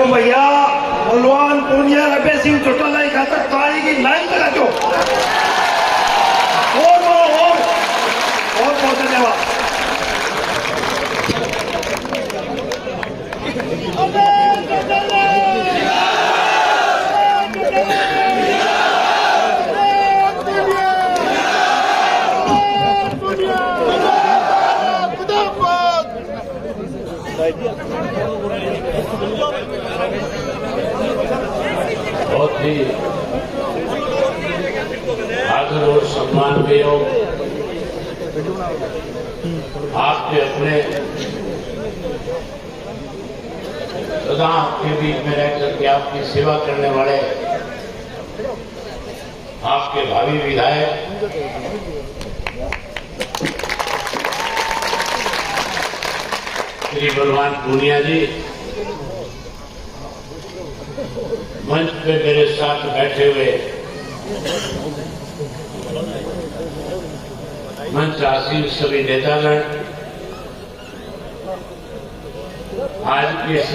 भैया बलवान पूनिया रबे सिंह चौटाला की खातर ताली की लाइन लगा दो और बहुत धन्यवाद। बहुत ही आदर और सम्मान के योग आपके अपने सदा आपके बीच में रह करके आपकी सेवा करने वाले आपके भावी विधायक श्री बलवान पूनिया जी मंच पे मेरे साथ बैठे हुए मंच आसीन सभी नेतागण, आज की इस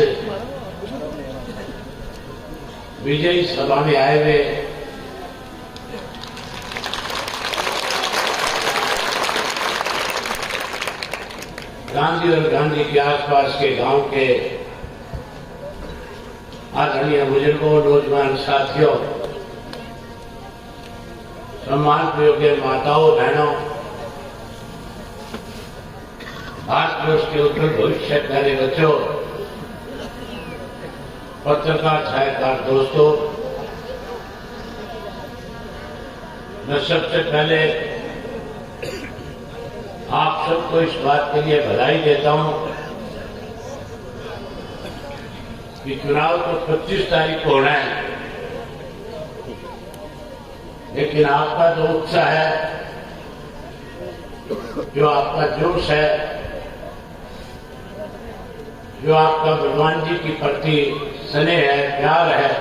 विजयी सभा में आए हुए गांधी और गांधी के आसपास के गांव के आदरणीय बुजुर्गों, नौजवान साथियों, सम्मान योग्य माताओं, बहनों, भारत वर्ष के उत्तर भविष्य प्यारे बच्चों, पत्रकार छायाकार दोस्तों, मैं सबसे पहले आप सबको इस बात के लिए बधाई देता हूं कि चुनाव तो 25 तारीख को होना है, लेकिन आपका जो उत्साह है, जो आपका जोश है, जो आपका भगवान जी के प्रति स्नेह है, प्यार है,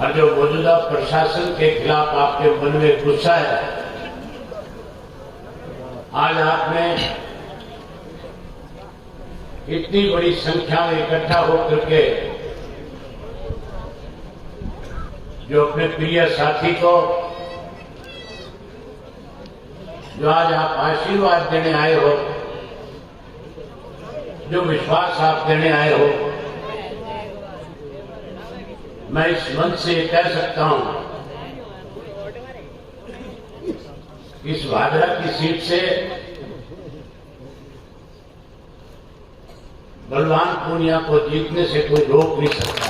और जो मौजूदा प्रशासन के खिलाफ आपके मन में गुस्सा है, आज आपने इतनी बड़ी संख्या में इकट्ठा होकर के जो अपने प्रिय साथी को जो आज आप आशीर्वाद देने आए हो, जो विश्वास आप देने आए हो, मैं इस मंच से कह सकता हूं, इस भादरा की सीट से बलवान पूनिया को जीतने से कोई रोक नहीं सकता।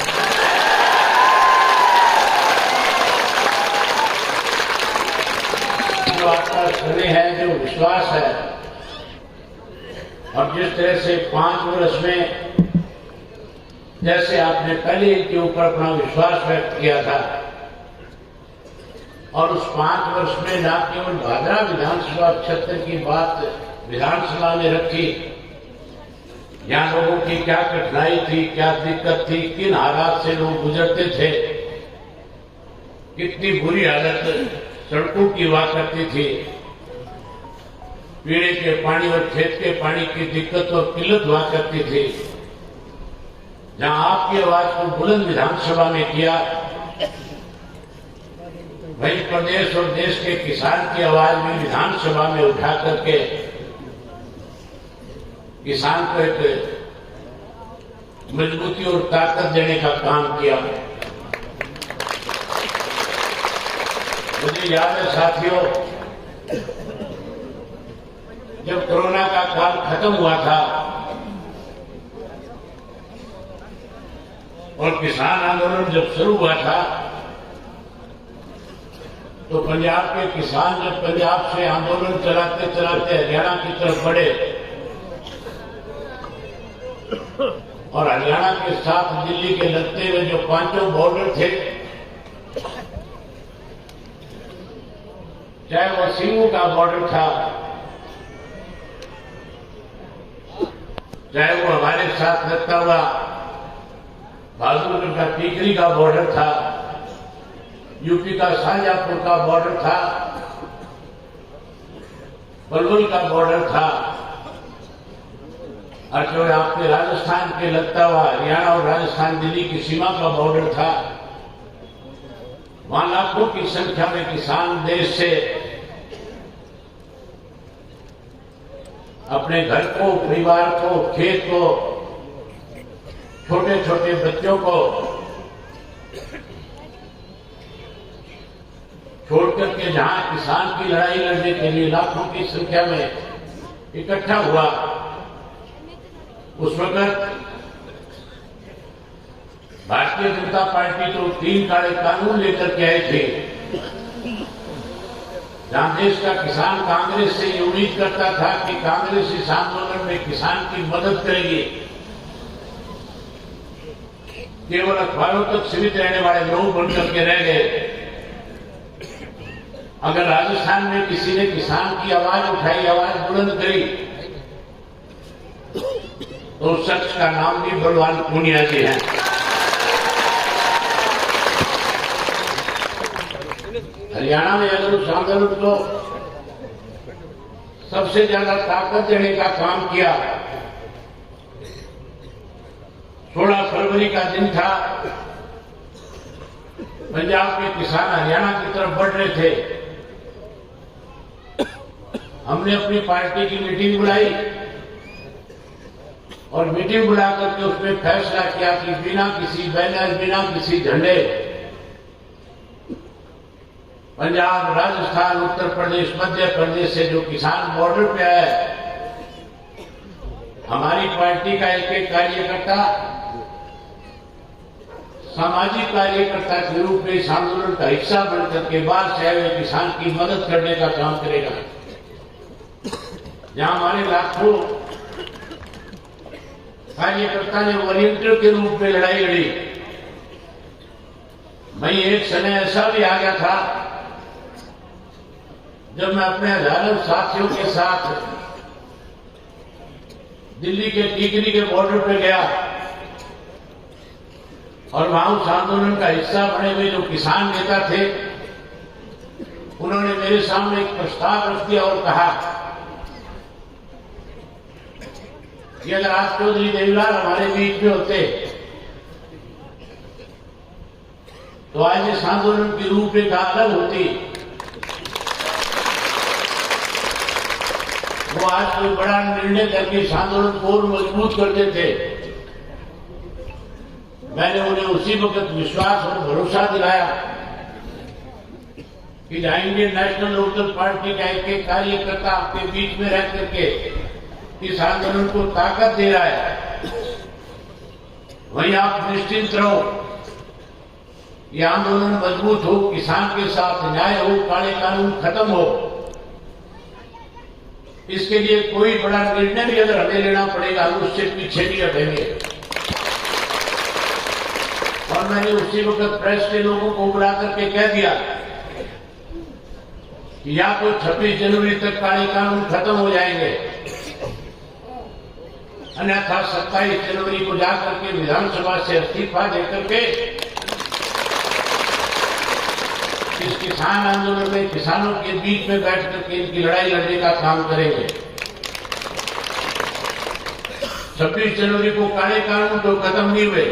जो आपका स्नेह है, जो विश्वास है, और जिस तरह से 5 वर्ष में जैसे आपने पहले इनके ऊपर अपना विश्वास व्यक्त किया था, और उस 5 वर्ष में न केवल भादरा विधानसभा क्षेत्र की बात विधानसभा में रखी, यहाँ लोगों की क्या कठिनाई थी, क्या दिक्कत थी, किन हालात से लोग गुजरते थे, कितनी बुरी हालत सड़कों की हुआ करती थी, पीने के पानी और खेत के पानी की दिक्कत और किल्लत हुआ करती थी, जहां आपकी आवाज को बुलंद विधानसभा में किया, वही प्रदेश और देश के किसान की आवाज भी विधानसभा में उठा करके किसान को एक मजबूती और ताकत देने का काम किया। मुझे याद है साथियों, जब कोरोना का काल खत्म हुआ था और किसान आंदोलन जब शुरू हुआ था, तो पंजाब के किसान जब पंजाब से आंदोलन चलाते चलाते हरियाणा की तरफ बढ़े और हरियाणा के साथ दिल्ली के लगते हुए जो 5 बॉर्डर थे, चाहे वो सिंगू का बॉर्डर था, चाहे वो हमारे साथ लगता हुआ बहादुरगढ़ का टीकरी का बॉर्डर था, यूपी का शाहजहांपुर का बॉर्डर था, पलवल का बॉर्डर था, और जो आपके राजस्थान के लगता हुआ हरियाणा और राजस्थान दिल्ली की सीमा का बॉर्डर था। वहां लाखों की संख्या में किसान देश से अपने घर को, परिवार को, खेत को, छोटे छोटे बच्चों को छोड़कर के जहां किसान की लड़ाई लड़ने के लिए लाखों की संख्या में इकट्ठा हुआ, उस वक्त भारतीय जनता पार्टी तो 3 काले कानून लेकर के आई थी, जहां देश का किसान कांग्रेस से ये उम्मीद करता था कि कांग्रेस इस आंदोलन में किसान की मदद करेगी। केवल अखबारों तक सीमित रहने वाले लोग बनकर के रह गए। अगर राजस्थान में किसी ने किसान की आवाज उठाई, आवाज बुलंद करी, तो उस शख्स का नाम भी बलवान पूनिया जी है। हरियाणा में अगर उस आंदोलन को सबसे ज्यादा ताकत देने का काम किया, 16 फरवरी का दिन था, पंजाब के किसान हरियाणा की तरफ बढ़ रहे थे। हमने अपनी पार्टी की मीटिंग बुलाई और मीटिंग बुला करके उसमें फैसला किया कि बिना किसी बैनर, बिना किसी झंडे पंजाब, राजस्थान, उत्तर प्रदेश, मध्य प्रदेश से जो किसान बॉर्डर पे है, हमारी पार्टी का एक एक कार्यकर्ता सामाजिक कार्यकर्ता के रूप में इस आंदोलन का हिस्सा बनकर के बाहर से आए हुए किसान की मदद करने का काम करेगा। जहां हमारे लाखों कार्यकर्ता ने वॉलंटियर के रूप में लड़ाई लड़ी, वहीं एक समय ऐसा भी आ गया था जब मैं अपने हजारों साथियों के साथ दिल्ली के टीकरी के बॉर्डर पर गया और वहां उस आंदोलन का हिस्सा बने हुए जो किसान नेता थे, उन्होंने मेरे सामने एक प्रस्ताव रख दिया और कहा कि अगर आज चौधरी देवीलाल हमारे बीच में होते तो आज इस आंदोलन की रूपरेखा अलग होती। वो आज कोई बड़ा निर्णय करके इस आंदोलन को और मजबूत करते थे। मैंने उन्हें उसी वक्त विश्वास और भरोसा दिलाया कि जहां इंडियन नेशनल लोकदल पार्टी का एक एक कार्यकर्ता आपके बीच में रह करके इस आंदोलन को ताकत दे रहा है, वहीं आप निश्चिंत रहो, ये आंदोलन मजबूत हो, किसान के साथ न्याय हो, काले कानून खत्म हो। इसके लिए कोई बड़ा निर्णय भी अगर हमें लेना पड़ेगा, हम उससे पीछे नहीं हटेंगे। और मैंने उसी वक्त प्रेस के लोगों को बुला करके कह दिया कि या तो 26 जनवरी तक काले कानून खत्म हो जाएंगे, अन्यथा 27 जनवरी को जाकर के विधानसभा से इस्तीफा देकर के इस किसान आंदोलन में किसानों के बीच में बैठ करके इनकी लड़ाई लड़ने का काम करेंगे। 26 जनवरी को काले कानून तो खत्म नहीं हुए,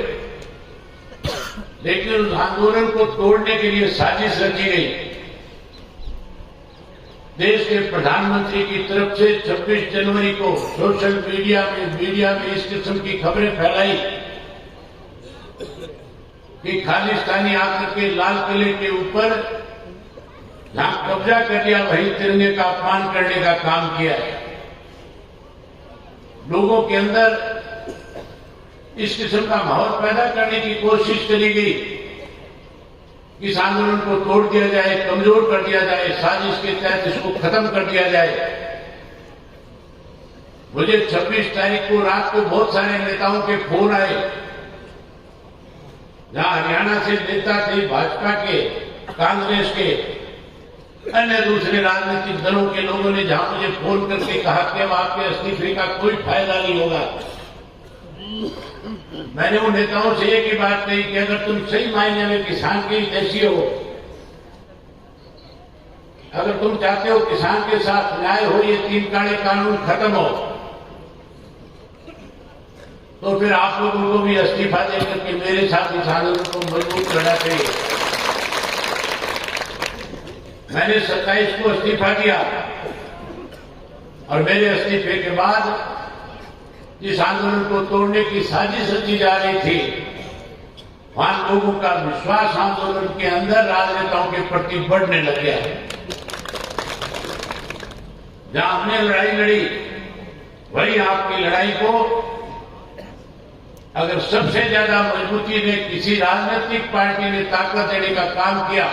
लेकिन उस आंदोलन को तोड़ने के लिए साजिश रची गई। देश के प्रधानमंत्री की तरफ से 26 जनवरी को सोशल मीडिया में इस किस्म की खबरें फैलाई कि खालिस्तानी आकर के लाल किले के ऊपर जहां कब्जा कर लिया, वहीं तिरंगे का अपमान करने का काम किया है। लोगों के अंदर इस किस्म का माहौल पैदा करने की कोशिश करी गई, इस आंदोलन को तोड़ दिया जाए, कमजोर कर दिया जाए, साजिश के तहत इसको खत्म कर दिया जाए। मुझे 26 तारीख को रात को बहुत सारे नेताओं के फोन आए, जहां हरियाणा से नेता थे, भाजपा के, कांग्रेस के, अन्य दूसरे राजनीतिक दलों के लोगों ने जहां मुझे फोन करके कहा कि अब आपके इस्तीफे का कोई फायदा नहीं होगा, मैंने उन नेताओं से एक ही बात कही कि अगर तुम सही मायने में किसान के हितैषी हो, अगर तुम चाहते हो किसान के साथ न्याय हो, ये 3 काले कानून खत्म हो, तो फिर आप लोगों को भी इस्तीफा देकर के मेरे साथ इस आंदोलन को मजबूत करना चाहिए। मैंने 27 को इस्तीफा दिया और मेरे इस्तीफे के बाद जिस आंदोलन को तोड़ने की साजिश रची जा रही थी, वहां लोगों का विश्वास आंदोलन के अंदर राजनेताओं के प्रति बढ़ने लग गया। जहां हमने लड़ाई लड़ी, वही आपकी लड़ाई को अगर सबसे ज्यादा मजबूती ने किसी राजनीतिक पार्टी ने ताकत देने का काम किया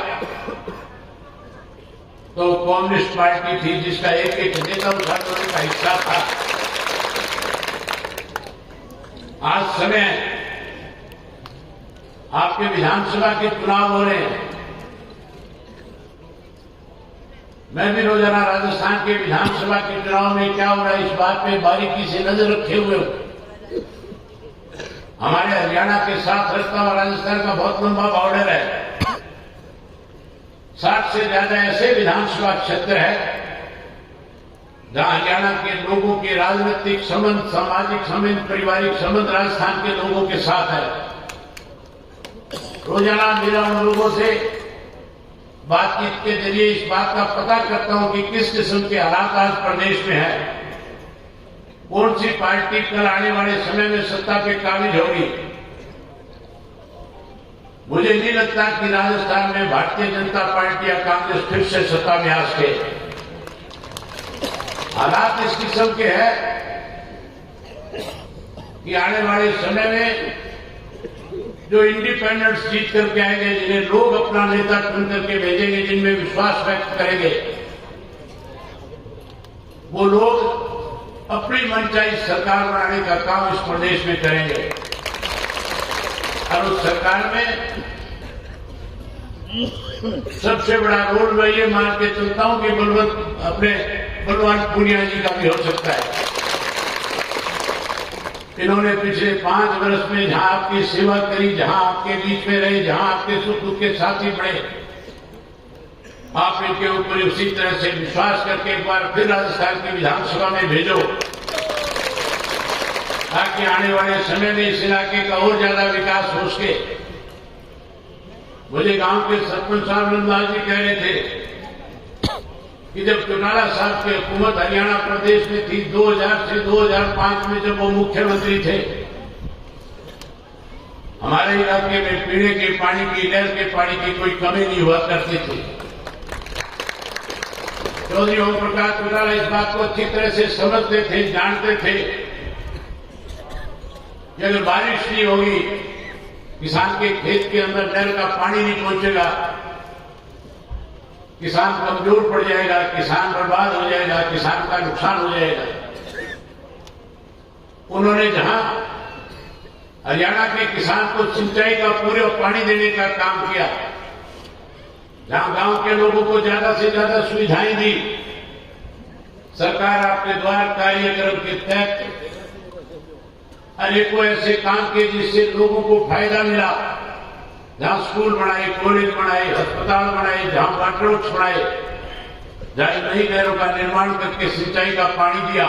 तो कम्युनिस्ट पार्टी थी, जिसका एक एक नेता उस आंदोलन का हिस्सा था। आज समय आपके विधानसभा के चुनाव हो रहे हैं। मैं भी रोजाना राजस्थान के विधानसभा के चुनाव में क्या हो रहा है इस बात पे बारीकी से नजर रखे हुए हूं। हमारे हरियाणा के साथ रास्ता और राजस्थान का बहुत लंबा बॉर्डर है। 60 से ज्यादा ऐसे विधानसभा क्षेत्र है जहां हरियाणा के लोगों के राजनीतिक संबंध, सामाजिक संबंध, पारिवारिक संबंध राजस्थान के लोगों के साथ है। रोजाना मेरा उन लोगों से बातचीत के जरिए इस बात का पता करता हूं कि किस किस्म के हालात आज प्रदेश में है, कौन सी पार्टी कल आने वाले समय में सत्ता पे काबिज होगी। मुझे नहीं लगता कि राजस्थान में भारतीय जनता पार्टी या कांग्रेस फिर से सत्ता में आ सके। हालात इस किस्म के हैं कि आने वाले समय में जो इंडिपेंडेंट्स जीत करके आएंगे, जिन्हें लोग अपना नेता चुन करके भेजेंगे, जिनमें विश्वास व्यक्त करेंगे, वो लोग अपनी मनचाही सरकार बनाने का काम इस प्रदेश में करेंगे। और उस सरकार में सबसे बड़ा रोल मैं ये मान के चलता हूं कि बलवान पूनिया जी का भी हो सकता है। इन्होंने पिछले 5 वर्ष में जहां आपकी सेवा करी, जहां आपके बीच में रहे, जहां आपके सुख दुख के साथी बने, आप इनके ऊपर उसी तरह से विश्वास करके एक बार फिर राजस्थान की विधानसभा में भेजो, ताकि आने वाले समय में इस इलाके का और ज्यादा विकास हो सके। मुझे गांव के सरपंच साहब नंदलाल जी कह रहे थे कि जब चौटाला साहब की हुकूमत हरियाणा प्रदेश में थी 2000 से 2005 में, जब वो मुख्यमंत्री थे, हमारे इलाके में पीने के पानी की, नहर के पानी की कोई कमी नहीं हुआ करती थी। चौधरी ओम प्रकाश चौटाला इस बात को अच्छी तरह से समझते थे, जानते थे कि अगर बारिश नहीं होगी, किसान के खेत के अंदर नहर का पानी नहीं पहुंचेगा, किसान कमजोर पड़ जाएगा, किसान बर्बाद हो जाएगा, किसान का नुकसान हो जाएगा। उन्होंने जहां हरियाणा के किसान को सिंचाई का पूरे पानी देने का काम किया, जहां गांव के लोगों को ज्यादा से ज्यादा सुविधाएं दी, सरकार आपके द्वार कार्यक्रम के तहत अनेकों ऐसे काम किए जिससे लोगों को फायदा मिला। जहां स्कूल बनाए, कॉलेज बनाए, अस्पताल बनाए, जहां वाटर वर्क्स बनाए, जहां नई नहरों का निर्माण करके सिंचाई का पानी दिया।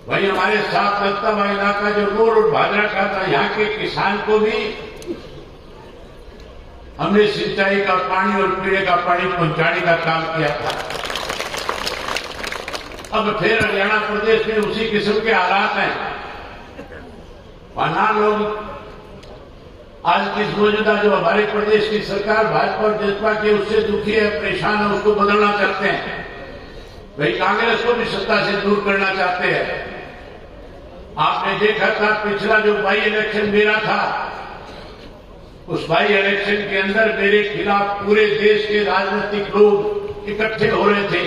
वही हमारे साथ लगता हुआ इलाका जो रोड और भादरा का था, यहाँ के किसान को भी हमने सिंचाई का पानी और पीने का पानी पहुंचाने का काम किया था। अब फिर हरियाणा प्रदेश में उसी किस्म के हालात हैं। वहां लोग आज की मौजूदा जो हमारे प्रदेश की सरकार भाजपा और जनता की, उससे दुखी है, परेशान है, उसको बदलना चाहते हैं। वही कांग्रेस को भी सत्ता से दूर करना चाहते हैं। आपने देखा था पिछला जो बाई इलेक्शन मेरा था, उस बाई इलेक्शन के अंदर मेरे खिलाफ पूरे देश के राजनीतिक लोग इकट्ठे हो रहे थे।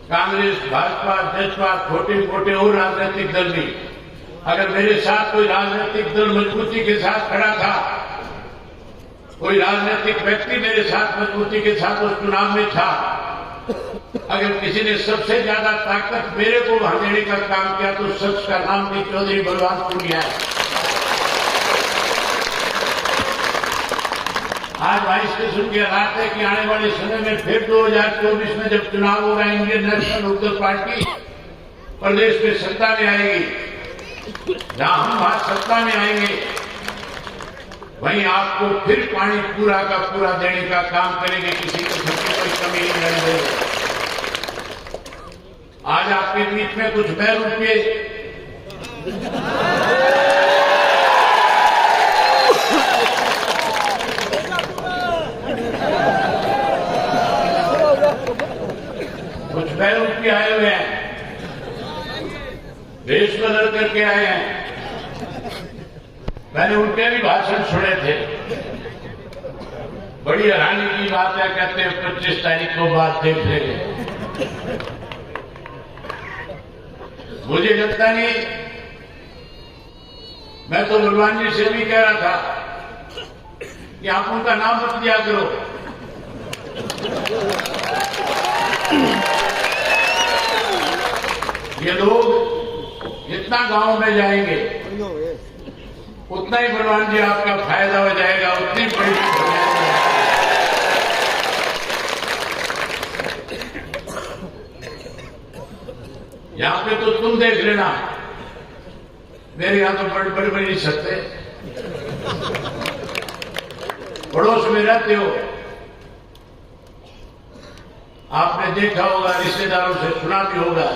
कांग्रेस, भाजपा, जसपा, छोटे मोटे और राजनीतिक दल भी। अगर मेरे साथ कोई राजनीतिक दल मजबूती के साथ खड़ा था, कोई राजनीतिक व्यक्ति मेरे साथ मजबूती के साथ उस चुनाव में था, अगर किसी ने सबसे ज्यादा ताकत मेरे को वहां देने का काम किया तो सच का नाम भी चौधरी बलवान पूनिया है। आज वाइस किस्म की हालात है कि आने वाले समय में फिर 2024 में जब चुनाव होगा, इंडियन नेशनल लोकदल पार्टी प्रदेश में सत्ता में आएगी। जहां हम वहां सत्ता में आएंगे, वहीं आपको फिर पानी पूरा का पूरा देने का काम करेंगे, किसी किस्म की कोई कमी नहीं रहने देंगे। आज आपके बीच में कुछ ₹2 आए हुए हैं, देश बदल करके आए हैं। मैंने उनके भी भाषण सुने थे। बड़ी हैरानी की बात है, कहते हैं 25 तारीख को बात देख लेंगे। मुझे लगता नहीं, मैं तो बलवान जी से भी कह रहा था कि आप उनका नाम मत लिया करो। ये लोग जितना गांव में जाएंगे उतना ही बलवान जी आपका फायदा हो जाएगा, उतनी बड़ी यहां पे तो तुम देख लेना, मेरे यहां तो बड़े बड़े नहीं सकते। पड़ोस में रहते हो, आपने देखा होगा, रिश्तेदारों से सुना भी होगा।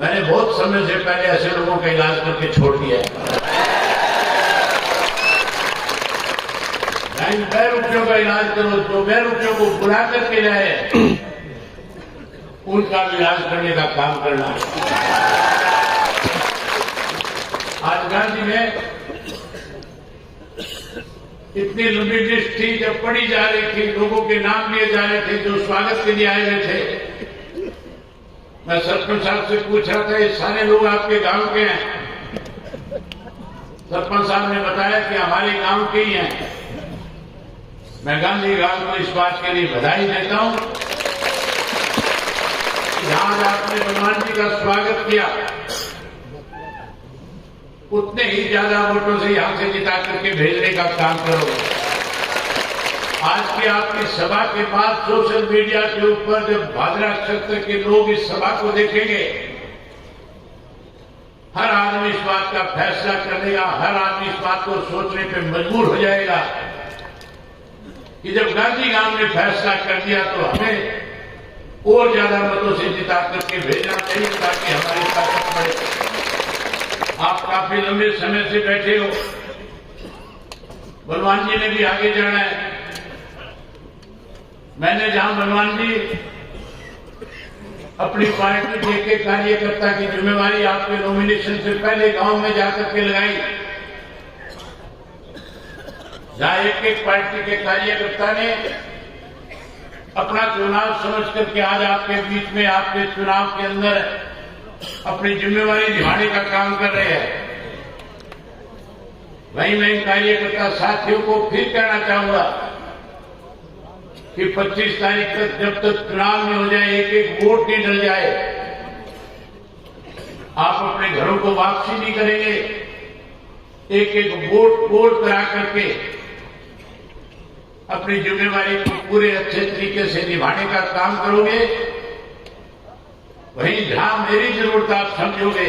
मैंने बहुत समय से पहले ऐसे लोगों का इलाज करके छोड़ दिया है। ₹2 का इलाज करो, जो ₹2 को बुला करके लाए उनका भी इलाज करने का काम करना है। आज गांधी में इतनी लंबी लिस्ट थी, जब पढ़ी जा रही थी, लोगों के नाम लिए जा रहे थे जो स्वागत के लिए आए हुए थे। मैं सरपंच साहब से पूछ रहा था, ये सारे लोग आपके गांव के हैं? सरपंच साहब ने बताया कि हमारे गांव के ही हैं। मैं गांधी गांव को इस बात के लिए बधाई देता हूं कि आज आपने बलवान जी का स्वागत किया, उतने ही ज्यादा वोटों से यहां से जिता करके भेजने का काम करोगे। आज की आपकी सभा के बाद सोशल मीडिया के ऊपर जब भादरा क्षेत्र के लोग इस सभा को देखेंगे, हर आदमी इस बात का फैसला करेगा, हर आदमी इस बात को सोचने पे मजबूर हो जाएगा कि जब गांधी गांव ने फैसला कर दिया तो हमें और ज्यादा मतों से जिता करके भेजना चाहिए ताकि हमारी ताकत बढ़े। आप काफी लंबे समय से बैठे हो, बलवान जी ने भी आगे जाना है। मैंने जहां बलवान जी अपनी पार्टी के एक कार्यकर्ता की जिम्मेवारी आपके नॉमिनेशन से पहले गांव में जाकर के लगाई, जहां एक पार्टी के कार्यकर्ता ने अपना चुनाव समझ करके आज आपके बीच में आपके चुनाव के अंदर अपनी जिम्मेवारी निभाने का काम कर रहे हैं। वहीं मैं इन कार्यकर्ता साथियों को फिर कहना चाहूंगा कि 25 तारीख तक जब तक चुनाव में हो जाए, एक एक वोट नहीं डल जाए, आप अपने घरों को वापसी नहीं करेंगे। एक एक वोट करा करके अपनी जिम्मेवारी को पूरे अच्छे तरीके से निभाने का काम करोगे। वहीं जहां मेरी जरूरत आप समझोगे,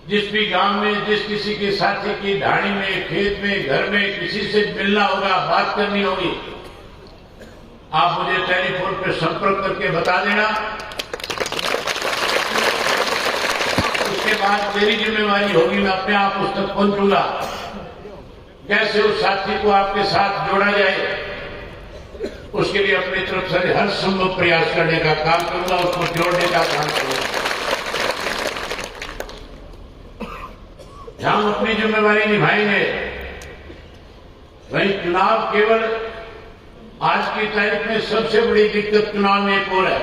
जिस भी गांव में जिस किसी के साथी की ढाणी में, खेत में, घर में किसी से मिलना होगा, बात करनी होगी, आप मुझे टेलीफोन पर संपर्क करके बता देना। उसके बाद मेरी जिम्मेवारी होगी, मैं अपने आप उस तक पहुंचूंगा। कैसे उस साथी को आपके साथ जोड़ा जाए, उसके लिए अपनी तरफ से हर संभव प्रयास करने का काम करूंगा, उसको जोड़ने का काम करूंगा। जहां हम अपनी जिम्मेवारी निभाएंगे, वहीं चुनाव केवल आज की तारीख में सबसे बड़ी दिक्कत चुनाव में एक और है।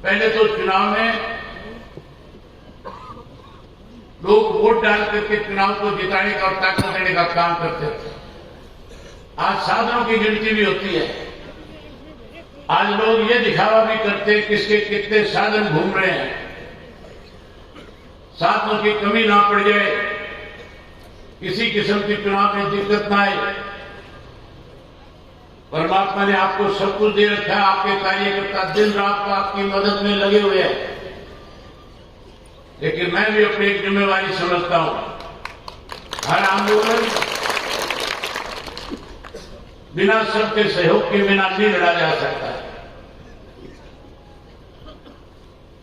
पहले तो चुनाव में लोग वोट डाल करके चुनाव को जिताने का और ताकत देने का काम करते थे। आज साधनों की गिनती भी होती है। आज लोग ये दिखावा भी करते हैं किसके कितने साधन घूम रहे हैं, साधनों की कमी ना पड़ जाए, किसी किस्म की चुनाव में दिक्कत ना आए। परमात्मा ने आपको सब कुछ दे रखा है, आपके कार्यकर्ता दिन रात को आपकी मदद में लगे हुए हैं, लेकिन मैं भी अपनी एक जिम्मेवारी समझता हूं। हर आंदोलन बिना सबके सहयोग के बिना नहीं लड़ा जा सकता।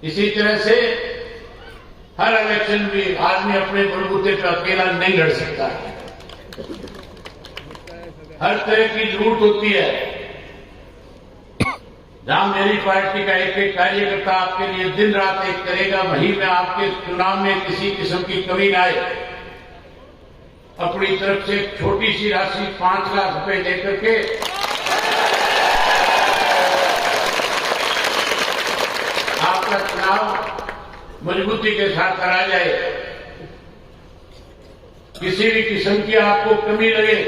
इसी तरह से हर इलेक्शन भी आदमी अपने बलबूते पर अकेला नहीं लड़ सकता। हर तरह की लूट होती है। जहां मेरी पार्टी का एक एक कार्यकर्ता आपके लिए दिन रात एक करेगा, वहीं में आपके चुनाव में किसी किस्म की कमी ना आए। अपनी तरफ से एक छोटी सी राशि 5 लाख रुपए देकर के आपका चुनाव मजबूती के साथ करा जाए। किसी भी किस्म की आपको कमी लगे,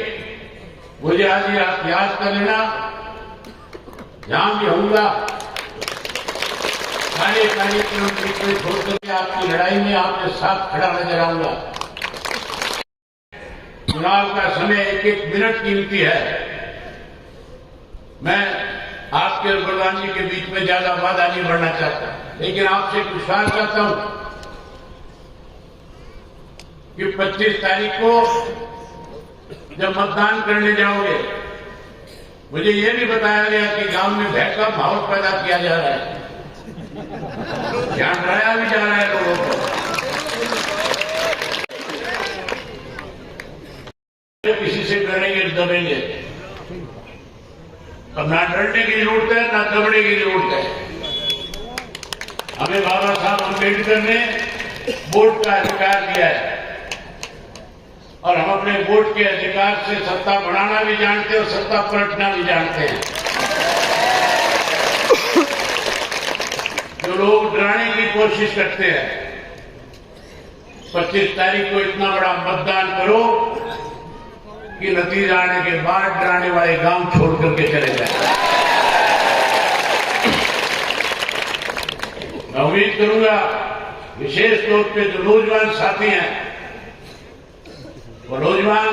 मुझे आज ही आप याद कर लेना। जहां भी होऊंगा सारे कार्यक्रम को छोड़ करके आपकी लड़ाई में आपके साथ खड़ा नजर आऊंगा। चुनाव का समय एक एक मिनट कीमती है। मैं आपके और बलवान जी के बीच में ज्यादा वादा नहीं बढ़ना चाहता, लेकिन आपसे विश्वास करता हूं कि 25 तारीख को जब मतदान करने जाओगे, मुझे यह भी बताया गया कि गांव में भय का माहौल पैदा किया जा रहा है, ध्यान डराया भी जा रहा है लोगों को। किसी से डरेंगे दबेंगे, अब ना डरने की जरूरत है ना दबने की जरूरत है। हमें बाबा साहब अम्बेडकर ने वोट का अधिकार दिया है और हम अपने वोट के अधिकार से सत्ता बढ़ाना भी जानते हैं और सत्ता पलटना भी जानते हैं। जो लोग डराने की कोशिश करते हैं, 25 तारीख को इतना बड़ा मतदान करो कि नतीजा आने के बाद डराने वाले गांव छोड़ करके चले जाए। मैं उम्मीद करूंगा विशेष तौर पे जो नौजवान साथी हैं, वो नौजवान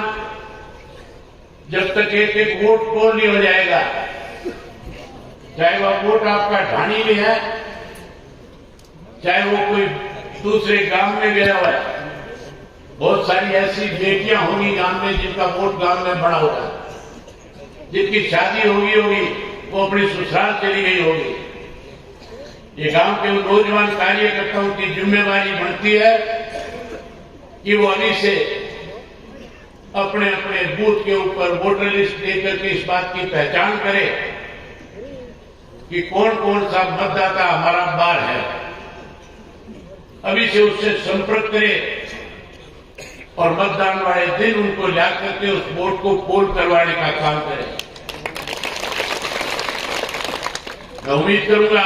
जब तक एक एक वोट पोल नहीं हो जाएगा, चाहे वह वोट आपका ढाणी में है, चाहे वो कोई दूसरे गांव में गया हुआ है। बहुत सारी ऐसी बेटियां होंगी गांव में जिनका वोट गांव में बड़ा होगा, जिनकी शादी होगी वो अपनी ससुराल चली गई होगी। ये गांव के नौजवान कार्यकर्ताओं की जिम्मेवारी बनती है कि वो अभी से अपने अपने बूथ के ऊपर वोटर लिस्ट लेकर के इस बात की पहचान करे कि कौन कौन सा मतदाता हमारा बार है। अभी से उससे संपर्क करे और मतदान वाले दिन उनको जाकर के उस वोट को पोल करवाने का काम करें। मैं उम्मीद करूंगा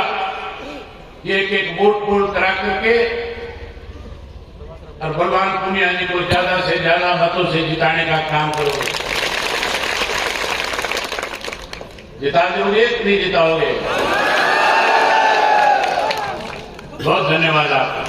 कि एक एक वोट पोल करा करके और बलवान पूनिया जी को ज्यादा से ज्यादा मतों से जिताने का काम करोगे। जिता दोगे कि नहीं जिताओगे? बहुत धन्यवाद आपका।